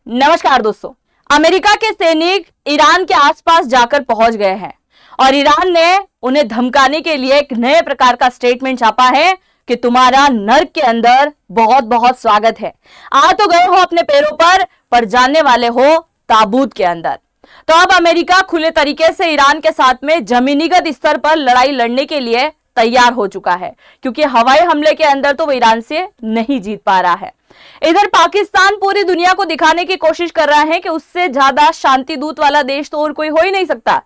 नमस्कार दोस्तों। अमेरिका के सैनिक ईरान के आसपास जाकर पहुंच गए हैं और ईरान ने उन्हें धमकाने के लिए एक नए प्रकार का स्टेटमेंट छापा है कि तुम्हारा नर्क के अंदर बहुत बहुत स्वागत है। आ तो गए हो अपने पैरों पर जाने वाले हो ताबूत के अंदर। तो अब अमेरिका खुले तरीके से ईरान के साथ में जमीनीगत स्तर पर लड़ाई लड़ने के लिए तैयार हो चुका है, क्योंकि हवाई हमले के अंदर तो वो ईरान से नहीं जीत पा रहा है। इधर पाकिस्तान पूरी दुनिया को दिखाने की कोशिश कर रहा है कि उससे ज्यादा शांति दूत वाला देश तो और कोई हो ही नहीं सकता,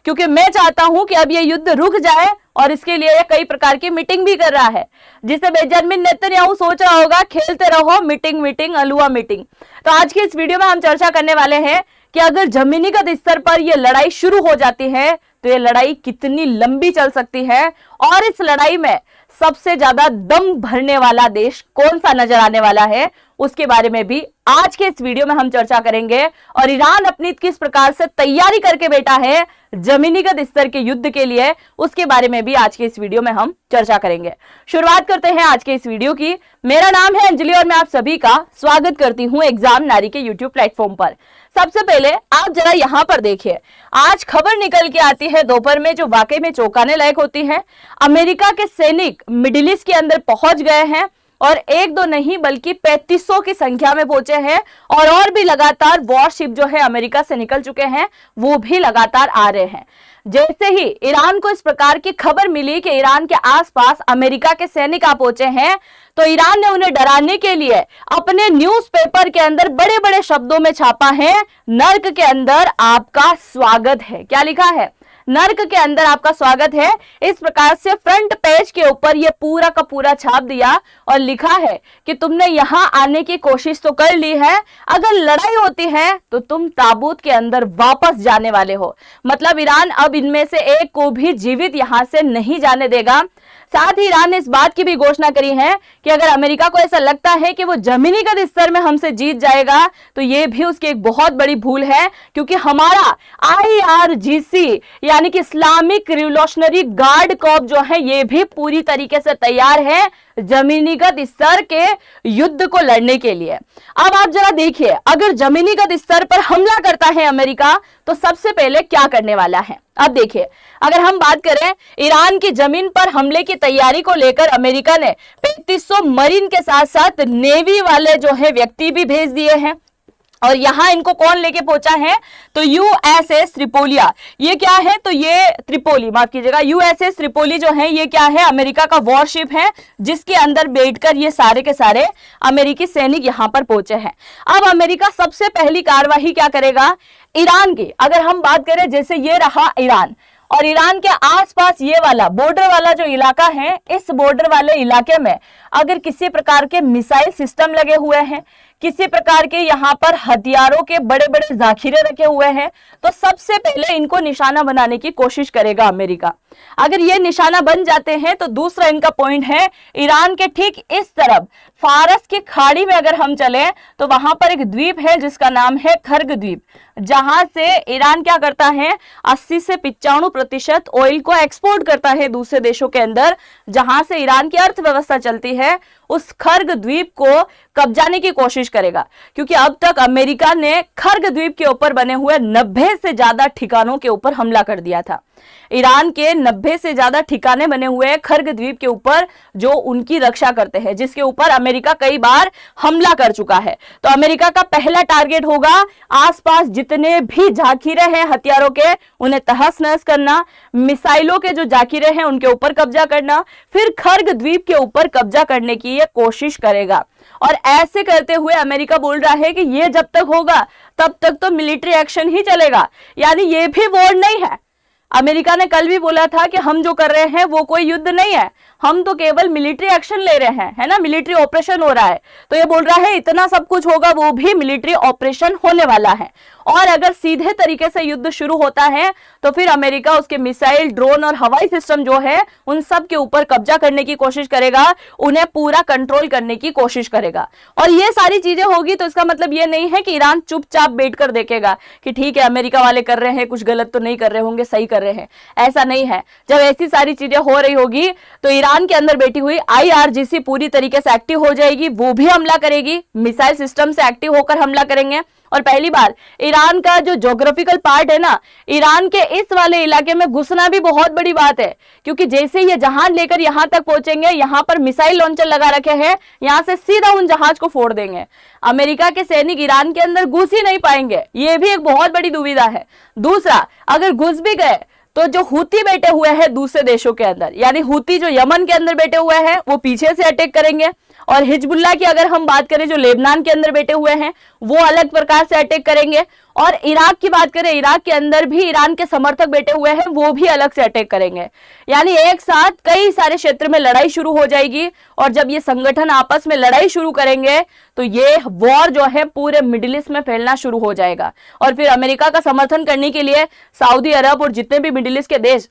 क्योंकि मैं चाहता हूं कि अब ये युद्ध रुक जाए और इसके लिए कई प्रकार की मीटिंग भी कर रहा है, जिसे बेंजामिन नेतन्याहू सोच रहा होगा खेलते रहो मीटिंग मीटिंग अलुआ मीटिंग। तो आज की इस वीडियो में हम चर्चा करने वाले हैं कि अगर जमीनीगत स्तर पर यह लड़ाई शुरू हो जाती है तो ये लड़ाई कितनी लंबी चल सकती है और इस लड़ाई में सबसे ज्यादा दम भरने वाला देश कौन सा नजर आने वाला है, उसके बारे में भी आज के इस वीडियो में हम चर्चा करेंगे। और ईरान अपनी किस प्रकार से तैयारी करके बैठा है जमीनीगत स्तर के युद्ध के लिए, उसके बारे में भी आज के इस वीडियो में हम चर्चा करेंगे। शुरुआत करते हैं आज के इस वीडियो की। मेरा नाम है अंजलि और मैं आप सभी का स्वागत करती हूं एग्जाम नारी के यूट्यूब प्लेटफॉर्म पर। सबसे पहले आप जरा यहां पर देखिए, आज खबर निकल के आती है दोपहर में जो वाकई में चौंकाने लायक होती है। अमेरिका के सैनिक मिडिल ईस्ट के अंदर पहुंच गए हैं और एक दो नहीं बल्कि 3500 की संख्या में पहुंचे हैं और भी लगातार वॉरशिप जो है अमेरिका से निकल चुके हैं, वो भी लगातार आ रहे हैं। जैसे ही ईरान को इस प्रकार की खबर मिली कि ईरान के आसपास अमेरिका के सैनिक आ पहुंचे हैं, तो ईरान ने उन्हें डराने के लिए अपने न्यूज़पेपर के अंदर बड़े बड़े शब्दों में छापा है, नर्क के अंदर आपका स्वागत है। क्या लिखा है? नर्क के अंदर आपका स्वागत है। इस प्रकार से फ्रंट पेज के ऊपर ये पूरा का पूरा छाप दिया और लिखा है कि तुमने यहां आने की कोशिश तो कर ली है, अगर लड़ाई होती है तो तुम ताबूत के अंदर वापस जाने वाले हो। मतलब ईरान अब इनमें से एक को भी जीवित यहां से नहीं जाने देगा। साथ ही ईरान ने इस बात की भी घोषणा करी है कि अगर अमेरिका को ऐसा लगता है कि वो जमीनीगत स्तर में हमसे जीत जाएगा तो ये भी उसकी एक बहुत बड़ी भूल है, क्योंकि हमारा IRGC यानी कि इस्लामिक रिवोल्यूशनरी गार्ड कॉर्प जो है ये भी पूरी तरीके से तैयार है जमीनीगत स्तर के युद्ध को लड़ने के लिए। अब आप जरा देखिए, अगर जमीनीगत स्तर पर हमला करता है अमेरिका तो सबसे पहले क्या करने वाला है। अब देखिए, अगर हम बात करें ईरान की जमीन पर हमले की तैयारी को लेकर अमेरिका ने 3500 मरीन के साथ साथ नेवी वाले जो है व्यक्ति भी भेज दिए हैं। और यहां इनको कौन लेके पहुंचा है? तो USS त्रिपोलिया। ये क्या है? तो ये त्रिपोली, माफ कीजिएगा, USS त्रिपोली जो है ये क्या है? अमेरिका का वॉरशिप है, जिसके अंदर बैठकर ये सारे के सारे अमेरिकी सैनिक यहां पर पहुंचे हैं। अब अमेरिका सबसे पहली कार्यवाही क्या करेगा? ईरान की अगर हम बात करें, जैसे ये रहा ईरान और ईरान के आसपास ये वाला बॉर्डर वाला जो इलाका है, इस बॉर्डर वाले इलाके में अगर किसी प्रकार के मिसाइल सिस्टम लगे हुए हैं, किसी प्रकार के यहाँ पर हथियारों के बड़े बड़े जाखिरे रखे हुए हैं, तो सबसे पहले इनको निशाना बनाने की कोशिश करेगा अमेरिका। अगर ये निशाना बन जाते हैं तो दूसरा इनका पॉइंट है ईरान के ठीक इस तरफ फारस की खाड़ी में अगर हम चले तो वहां पर एक द्वीप है जिसका नाम है खर्ग द्वीप, जहां से ईरान क्या करता है 80 से 95% ऑयल को एक्सपोर्ट करता है दूसरे देशों के अंदर, जहां से ईरान की अर्थव्यवस्था चलती है। उस खर्ग द्वीप को कब्जाने की कोशिश करेगा, क्योंकि अब तक अमेरिका ने खर्ग द्वीप के ऊपर बने हुए 90 से ज्यादा ठिकानों के ऊपर हमला कर दिया था। ईरान के 90 से ज्यादा ठिकाने बने हुए खर्ग द्वीप के ऊपर जो उनकी रक्षा करते हैं, जिसके ऊपर अमेरिका कई बार हमला कर चुका है। तो अमेरिका का पहला टारगेट होगा आसपास जितने भी जाखिरे हैं हथियारों के, उन्हें तहस नहस करना, मिसाइलों के जो जाखिरे हैं उनके ऊपर कब्जा करना, फिर खर्ग द्वीप के ऊपर कब्जा करने की ये कोशिश करेगा। और ऐसे करते हुए अमेरिका बोल रहा है कि ये जब तक होगा तब तक तो मिलिट्री एक्शन ही चलेगा, यानी ये भी वॉर नहीं है। अमेरिका ने कल भी बोला था कि हम जो कर रहे हैं वो कोई युद्ध नहीं है, हम तो केवल मिलिट्री एक्शन ले रहे हैं, है ना, मिलिट्री ऑपरेशन हो रहा है। तो ये बोल रहा है इतना सब कुछ होगा, वो भी मिलिट्री ऑपरेशन होने वाला है। और अगर सीधे तरीके से युद्ध शुरू होता है तो फिर अमेरिका उसके मिसाइल, ड्रोन और हवाई सिस्टम जो है उन सब के ऊपर कब्जा करने की कोशिश करेगा, उन्हें पूरा कंट्रोल करने की कोशिश करेगा। और ये सारी चीजें होगी तो इसका मतलब ये नहीं है कि ईरान चुपचाप बैठकर देखेगा कि ठीक है अमेरिका वाले कर रहे हैं, कुछ गलत तो नहीं कर रहे होंगे, सही कर रहे हैं। ऐसा नहीं है। जब ऐसी सारी चीजें हो रही होगी तो ईरान के अंदर बैठी हुई IRGC पूरी तरीके से एक्टिव हो जाएगी, वो भी हमला करेगी, मिसाइल सिस्टम से एक्टिव होकर हमला करेंगे। और पहली बार ईरान का जो ज्योग्राफिकल पार्ट है ना, ईरान के इस वाले इलाके में घुसना भी बहुत बड़ी बात है, क्योंकि जैसे ये जहाज लेकर यहां तक पहुंचेंगे, यहां पर मिसाइल लॉन्चर लगा रखे हैं, यहां से सीधा उन जहाज को फोड़ देंगे। अमेरिका के सैनिक ईरान के अंदर घुस ही नहीं पाएंगे, ये भी एक बहुत बड़ी दुविधा है। दूसरा, अगर घुस भी गए तो जो हूती बैठे हुए हैं दूसरे देशों के अंदर, यानी हूती जो यमन के अंदर बैठे हुए हैं, वो पीछे से अटैक करेंगे। और हिजबुल्लाह की अगर हम बात करें, जो लेबनान के अंदर बैठे हुए हैं, वो अलग प्रकार से अटैक करेंगे। और इराक की बात करें, इराक के अंदर भी ईरान के समर्थक बैठे हुए हैं, वो भी अलग से अटैक करेंगे। यानी एक साथ कई सारे क्षेत्र में लड़ाई शुरू हो जाएगी। और जब ये संगठन आपस में लड़ाई शुरू करेंगे तो ये वॉर जो है पूरे मिडिल ईस्ट में फैलना शुरू हो जाएगा। और फिर अमेरिका का समर्थन करने के लिए सऊदी अरब और जितने भी मिडिल ईस्ट के देश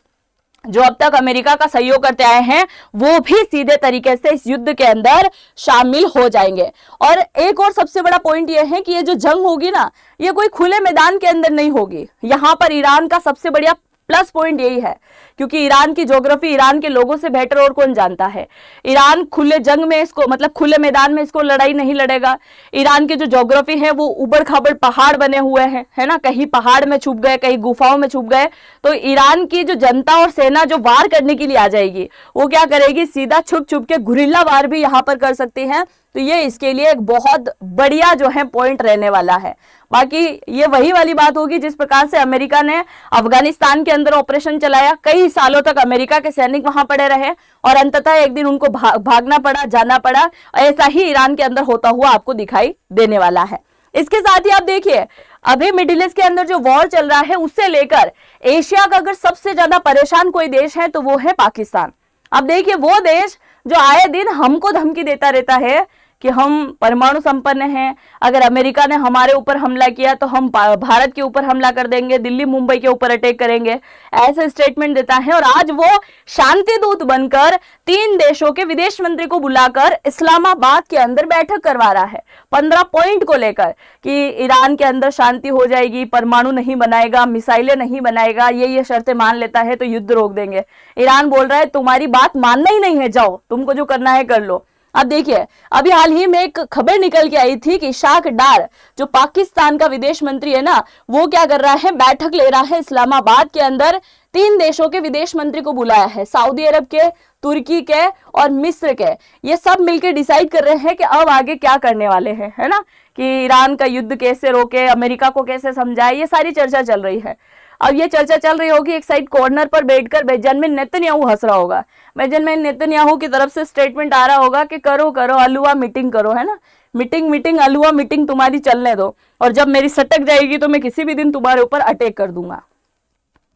जो अब तक अमेरिका का सहयोग करते आए हैं, वो भी सीधे तरीके से इस युद्ध के अंदर शामिल हो जाएंगे। और एक और सबसे बड़ा पॉइंट ये है कि ये जो जंग होगी ना, ये कोई खुले मैदान के अंदर नहीं होगी। यहां पर ईरान का सबसे बढ़िया प्लस पॉइंट यही है, क्योंकि ईरान की ज्योग्राफी ईरान के लोगों से बेहतर और कौन जानता है। ईरान खुले जंग में इसको, मतलब खुले मैदान में इसको लड़ाई नहीं लड़ेगा। ईरान की जो ज्योग्राफी है वो उबड़ खाबड़ पहाड़ बने हुए हैं, है ना, कहीं पहाड़ में छुप गए, कहीं गुफाओं में छुप गए। तो ईरान की जो जनता और सेना जो वार करने के लिए आ जाएगी, वो क्या करेगी, सीधा छुप छुप के गुरिल्ला वार भी यहां पर कर सकती है। तो ये इसके लिए एक बहुत बढ़िया जो है पॉइंट रहने वाला है। बाकी ये वही वाली बात होगी जिस प्रकार से अमेरिका ने अफगानिस्तान के अंदर ऑपरेशन चलाया, कई सालों तक अमेरिका के सैनिक वहां पड़े रहे और अंततः एक दिन उनको भागना पड़ा, जाना पड़ा। ऐसा ही ईरान के अंदर होता हुआ आपको दिखाई देने वाला है। इसके साथ ही आप देखिए, अभी मिडिल ईस्ट के अंदर जो वॉर चल रहा है, उससे लेकर एशिया का अगर सबसे ज्यादा परेशान कोई देश है तो वो है पाकिस्तान। अब देखिए, वो देश जो आए दिन हमको धमकी देता रहता है कि हम परमाणु संपन्न हैं, अगर अमेरिका ने हमारे ऊपर हमला किया तो हम भारत के ऊपर हमला कर देंगे, दिल्ली मुंबई के ऊपर अटैक करेंगे, ऐसे स्टेटमेंट देता है। और आज वो शांति दूत बनकर 3 देशों के विदेश मंत्री को बुलाकर इस्लामाबाद के अंदर बैठक करवा रहा है 15 पॉइंट को लेकर कि ईरान के अंदर शांति हो जाएगी, परमाणु नहीं बनाएगा, मिसाइलें नहीं बनाएगा, ये शर्तें मान लेता है तो युद्ध रोक देंगे। ईरान बोल रहा है तुम्हारी बात मानना ही नहीं है, जाओ तुमको जो करना है कर लो। अब देखिए, अभी हाल ही में एक खबर निकल के आई थी कि इशाक डार जो पाकिस्तान का विदेश मंत्री है ना, वो क्या कर रहा है, बैठक ले रहा है इस्लामाबाद के अंदर। 3 देशों के विदेश मंत्री को बुलाया है, सऊदी अरब के, तुर्की के और मिस्र के। ये सब मिलकर डिसाइड कर रहे हैं कि अब आगे क्या करने वाले हैं, है ना, कि ईरान का युद्ध कैसे रोके, अमेरिका को कैसे समझाए, ये सारी चर्चा चल रही है। अब ये चर्चा चल रही होगी, एक साइड कॉर्नर पर बैठकर बेंजामिन नेतन्याहू हंस रहा होगा। बेंजामिन नेतन्याहू की तरफ से स्टेटमेंट आ रहा होगा कि करो करो अलुआ मीटिंग करो, है ना, मीटिंग अलुआ मीटिंग तुम्हारी चलने दो, और जब मेरी सटक जाएगी तो मैं किसी भी दिन तुम्हारे ऊपर अटैक कर दूंगा।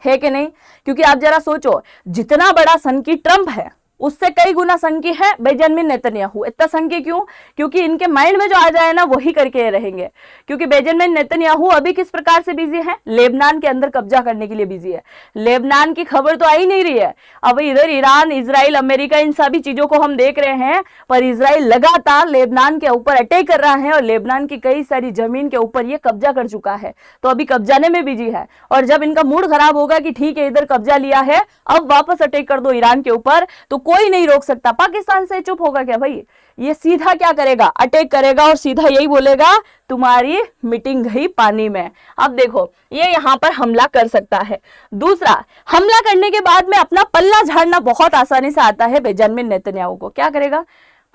है कि नहीं? क्योंकि आप जरा सोचो, जितना बड़ा सनकी ट्रंप है उससे कई गुना संकी है बेंजामिन नेतन्याहू। इतना संकी क्यों? क्योंकि इनके माइंड में जो आ जाए ना वही करके रहेंगे। क्योंकि बेंजामिन नेतन्याहू अभी किस प्रकार से बिजी है, लेबनान के अंदर कब्जा करने के लिए बिजी है। लेबनान की खबर तो आ ही नहीं रही है। अब इधर ईरान, इजराइल, अमेरिका, इन सभी चीजों को हम देख रहे हैं, पर इजराइल लगातार लेबनान के ऊपर अटैक कर रहा है और लेबनान की कई सारी जमीन के ऊपर ये कब्जा कर चुका है, तो अभी कब्जाने में बिजी है। और जब इनका मूड खराब होगा कि ठीक है इधर कब्जा लिया है, अब वापस अटैक कर दो ईरान के ऊपर, तो कोई नहीं रोक सकता। पाकिस्तान से चुप होगा क्या भाई? ये सीधा क्या करेगा, अटैक करेगा और सीधा यही बोलेगा तुम्हारी मीटिंग गई पानी में। अब देखो, ये यहां पर हमला कर सकता है। दूसरा, हमला करने के बाद में अपना पल्ला झाड़ना बहुत आसानी से आता है बेंजामिन नेतन्याहू को। क्या करेगा,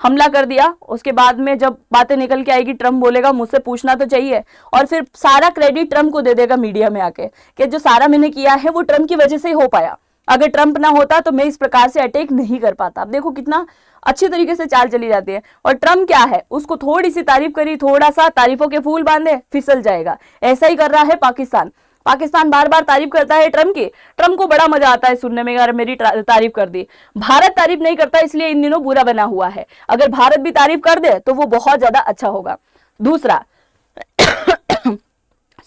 हमला कर दिया, उसके बाद में जब बातें निकल के आएगी, ट्रंप बोलेगा मुझसे पूछना तो चाहिए, और फिर सारा क्रेडिट ट्रंप को दे देगा मीडिया में आके कि जो सारा मैंने किया है वो ट्रंप की वजह से ही हो पाया, अगर ट्रंप ना होता तो मैं इस प्रकार से अटैक नहीं कर पाता। अब देखो कितना अच्छी तरीके से चाल चली जाती है। और ट्रंप क्या है, उसको थोड़ी सी तारीफ करी, थोड़ा सा तारीफों के फूल बांधे, फिसल जाएगा। ऐसा ही कर रहा है पाकिस्तान। पाकिस्तान बार बार तारीफ करता है ट्रंप की, ट्रंप को बड़ा मजा आता है सुनने में, अगर मेरी तारीफ कर दी। भारत तारीफ नहीं करता, इसलिए इन दिनों बुरा बना हुआ है। अगर भारत भी तारीफ कर दे तो वो बहुत ज्यादा अच्छा होगा। दूसरा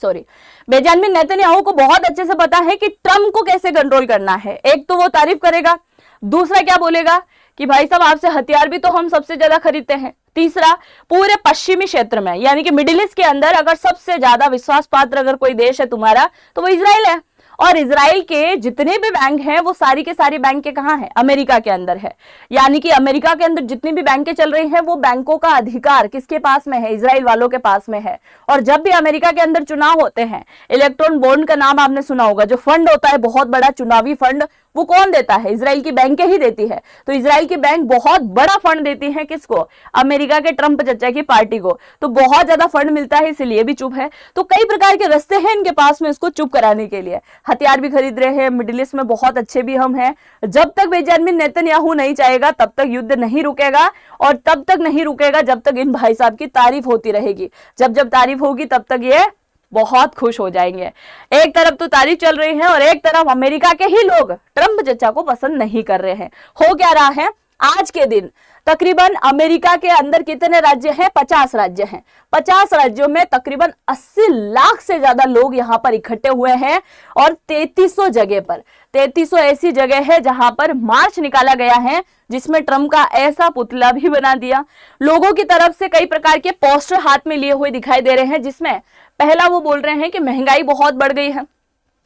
सॉरी, बेंजामिन नेतन्याहू को बहुत अच्छे से पता है कि ट्रंप को कैसे कंट्रोल करना है। एक तो वो तारीफ करेगा, दूसरा क्या बोलेगा कि भाई साहब आपसे हथियार भी तो हम सबसे ज्यादा खरीदते हैं। तीसरा, पूरे पश्चिमी क्षेत्र में यानी कि मिडिल ईस्ट के अंदर अगर सबसे ज्यादा विश्वास पात्र अगर कोई देश है तुम्हारा तो वो इजराइल है। और इजराइल के जितने भी बैंक हैं वो सारी के सारी बैंक के कहां है? अमेरिका के अंदर है। यानी कि अमेरिका के अंदर जितनी भी बैंकें चल रही हैं वो बैंकों का अधिकार किसके पास में है? इजराइल वालों के पास में है। और जब भी अमेरिका के अंदर चुनाव होते हैं, इलेक्ट्रॉन बॉन्ड का नाम आपने सुना होगा, जो फंड होता है बहुत बड़ा चुनावी फंड, वो कौन देता है? इजराइल की बैंकें ही देती है। तो इजराइल की बैंक बहुत बड़ा फंड देती है किसको? अमेरिका के ट्रंप चचा की पार्टी को। तो बहुत ज्यादा फंड मिलता है, इसलिए भी चुप है। तो कई प्रकार के रास्ते हैं इनके पास में इसको चुप कराने के लिए। हथियार भी खरीद रहे हैं, मिडिल ईस्ट में बहुत अच्छे भी हम हैं। जब तक बेंजामिन नेतन्याहू नहीं चाहेगा तब तक युद्ध नहीं रुकेगा, और तब तक नहीं रुकेगा जब तक इन भाई साहब की तारीफ होती रहेगी। जब जब तारीफ होगी तब तक ये बहुत खुश हो जाएंगे। एक तरफ तो तारीफ चल रही है और एक तरफ अमेरिका के ही लोग ट्रंप चचा को पसंद नहीं कर रहे हैं। हो क्या रहा है? आज के दिन तकरीबन अमेरिका के अंदर कितने राज्य हैं? 50 राज्य हैं। 50 राज्यों में तकरीबन 80 लाख से ज्यादा लोग यहां पर इकट्ठे हुए हैं, और 3300 जगह पर 3300 ऐसी जगह है जहां पर मार्च निकाला गया है, जिसमें ट्रंप का ऐसा पुतला भी बना दिया। लोगों की तरफ से कई प्रकार के पोस्टर हाथ में लिए हुए दिखाई दे रहे हैं, जिसमें पहला वो बोल रहे हैं कि महंगाई बहुत बढ़ गई है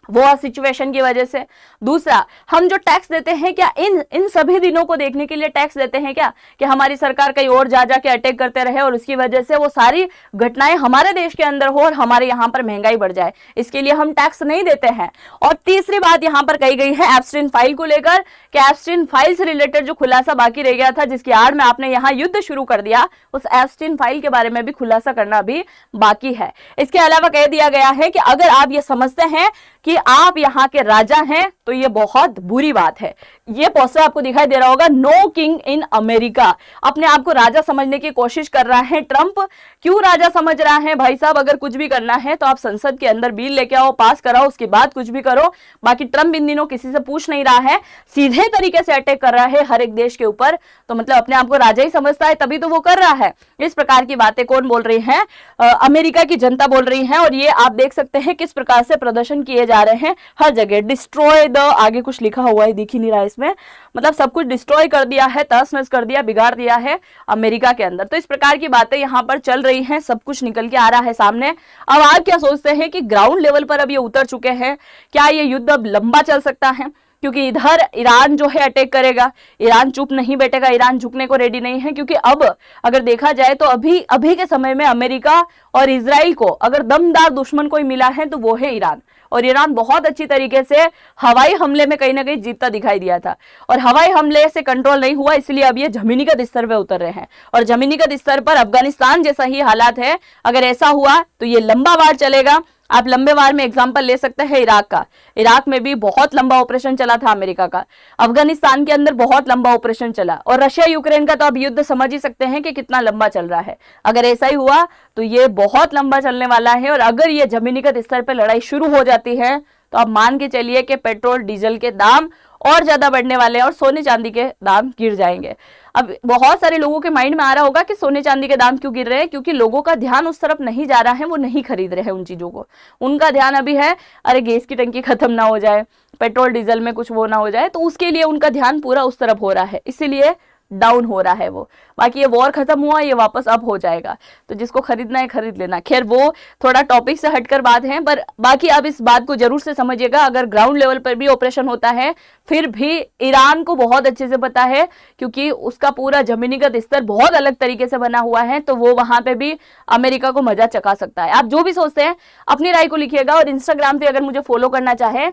वो सिचुएशन की वजह से। दूसरा, हम जो टैक्स देते हैं क्या इन सभी दिनों को देखने के लिए टैक्स देते हैं क्या कि हमारी सरकार कहीं और जा के अटैक करते रहे और उसकी वजह से वो सारी घटनाएं हमारे देश के अंदर हो और हमारे यहाँ पर महंगाई बढ़ जाए, इसके लिए हम टैक्स नहीं देते हैं। और तीसरी बात यहाँ पर कही गई है एप्स्टीन फाइल को लेकर कि एप्स्टीन फाइल से रिलेटेड जो खुलासा बाकी रह गया था, जिसकी आड़ में आपने यहाँ युद्ध शुरू कर दिया, उस एप्स्टीन फाइल के बारे में भी खुलासा करना भी बाकी है। इसके अलावा कह दिया गया है कि अगर आप ये समझते हैं कि आप यहाँ के राजा हैं तो ये बहुत बुरी बात है। ये पोस्टर आपको दिखाई दे रहा होगा, नो किंग इन अमेरिका। अपने आप को राजा समझने की कोशिश कर रहा है ट्रंप। क्यों राजा समझ रहा है? भाई साहब, अगर कुछ भी करना है तो आप संसद के अंदर बिल लेके आओ, पास कराओ, उसके बाद कुछ भी करो। बाकी ट्रंप इन दिनों किसी से पूछ नहीं रहा है, सीधे तरीके से अटैक कर रहा है हर एक देश के ऊपर। तो मतलब अपने आप को राजा ही समझता है, तभी तो वो कर रहा है। इस प्रकार की बातें कौन बोल रही है? अमेरिका की जनता बोल रही है। और ये आप देख सकते हैं किस प्रकार से प्रदर्शन किए जा रहे हैं हर जगह। डिस्ट्रॉय द, आगे कुछ लिखा हुआ है, दिख ही नहीं रहा इसमें, मतलब सब कुछ डिस्ट्रॉय कर दिया है, तहस नहस कर दिया, बिगाड़ दिया है अमेरिका के अंदर। तो इस प्रकार की बातें यहाँ पर चल रही हैं, सब कुछ निकल के आ रहा है सामने। अब आप क्या सोचते हैं कि ग्राउंड लेवल पर अब ये उतर चुके हैं? क्या ये युद्ध अब लंबा चल सकता है? क्योंकि इधर ईरान जो है अटैक करेगा, ईरान चुप नहीं बैठेगा, ईरान झुकने को रेडी नहीं है। क्योंकि अब अगर देखा जाए तो अभी के समय में अमेरिका और इजराइल को अगर दमदार दुश्मन कोई मिला है तो वो है ईरान। और ईरान बहुत अच्छी तरीके से हवाई हमले में कहीं ना कहीं जीतता दिखाई दिया था, और हवाई हमले से कंट्रोल नहीं हुआ, इसलिए अब ये जमीनीगत स्तर पर उतर रहे हैं। और जमीनीगत स्तर पर अफगानिस्तान जैसा ही हालात है। अगर ऐसा हुआ तो ये लंबा वार चलेगा। आप लंबे वार में एग्जांपल ले सकते हैं इराक का। इराक में भी बहुत लंबा ऑपरेशन चला था अमेरिका का। अफगानिस्तान के अंदर बहुत लंबा ऑपरेशन चला, और रशिया यूक्रेन का तो आप युद्ध समझ ही सकते हैं कि कितना लंबा चल रहा है। अगर ऐसा ही हुआ तो ये बहुत लंबा चलने वाला है। और अगर ये जमीनीगत स्तर पर लड़ाई शुरू हो जाती है तो आप मान के चलिए कि पेट्रोल डीजल के दाम और ज्यादा बढ़ने वाले हैं और सोने चांदी के दाम गिर जाएंगे। अब बहुत सारे लोगों के माइंड में आ रहा होगा कि सोने चांदी के दाम क्यों गिर रहे हैं? क्योंकि लोगों का ध्यान उस तरफ नहीं जा रहा है, वो नहीं खरीद रहे हैं उन चीजों को। उनका ध्यान अभी है अरे गैस की टंकी खत्म ना हो जाए, पेट्रोल डीजल में कुछ वो ना हो जाए, तो उसके लिए उनका ध्यान पूरा उस तरफ हो रहा है, इसीलिए डाउन हो रहा है वो। बाकी ये वॉर खत्म हुआ, ये वापस अप हो जाएगा, तो जिसको खरीदना है खरीद लेना। खैर वो थोड़ा टॉपिक से हटकर बात है, पर बाकी आप इस बात को जरूर से समझिएगा, अगर ग्राउंड लेवल पर भी ऑपरेशन होता है फिर भी ईरान को बहुत अच्छे से पता है, क्योंकि उसका पूरा जमीनीगत स्तर बहुत अलग तरीके से बना हुआ है, तो वो वहां पे भी अमेरिका को मजा चखा सकता है। आप जो भी सोचते हैं अपनी राय को लिखिएगा, और इंस्टाग्राम पे अगर मुझे फॉलो करना चाहे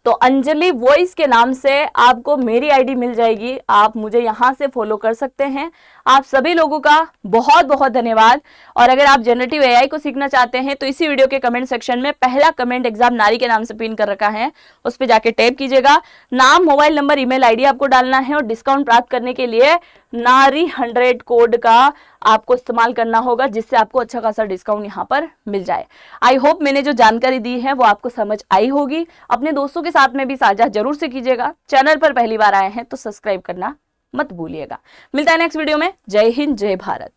तो अंजलि वॉइस के नाम से आपको मेरी आईडी मिल जाएगी, आप मुझे यहां से फॉलो कर सकते हैं। आप सभी लोगों का बहुत बहुत धन्यवाद। और अगर आप जनरेटिव एआई को सीखना चाहते हैं तो इसी वीडियो के कमेंट सेक्शन में पहला कमेंट एग्जाम नारी के नाम से पिन कर रखा है, उस पर जाके टैप कीजिएगा। नाम, मोबाइल नंबर, ईमेल आईडी आपको डालना है, और डिस्काउंट प्राप्त करने के लिए नारी 100 कोड का आपको इस्तेमाल करना होगा, जिससे आपको अच्छा खासा डिस्काउंट यहाँ पर मिल जाए। आई होप मैंने जो जानकारी दी है वो आपको समझ आई होगी। अपने दोस्तों के साथ में भी साझा जरूर से कीजिएगा। चैनल पर पहली बार आए हैं तो सब्सक्राइब करना मत भूलिएगा। मिलता है नेक्स्ट वीडियो में। जय हिंद, जय भारत।